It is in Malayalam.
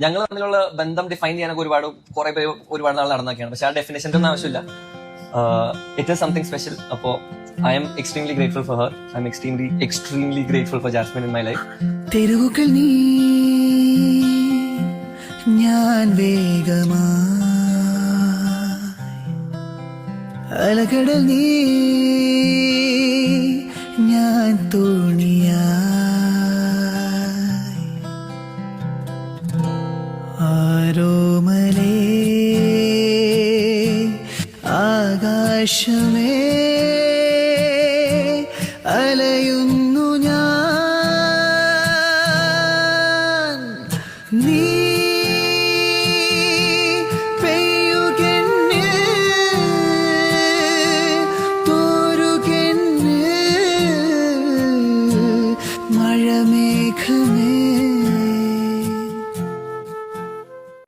ഞങ്ങൾ തമ്മിലുള്ള ബന്ധം ഡിഫൈൻ ചെയ്യാനൊക്കെ കുറെ പേര് ഒരുപാട് നാൾ നടന്നൊക്കെയാണ്. പക്ഷെ ആ ഡെഫിനേഷൻ്റെ ഒന്നും ആവശ്യമില്ല. It is something special. അപ്പോ I'm extremely grateful for her. I'm extremely grateful for Jasmine in my life. തെരുവുകൾ നീ ഞാൻ വേഗമാ അലകടൽ നീ ഞാൻ തോണിയായി ആരോമലേ ആകാശമേ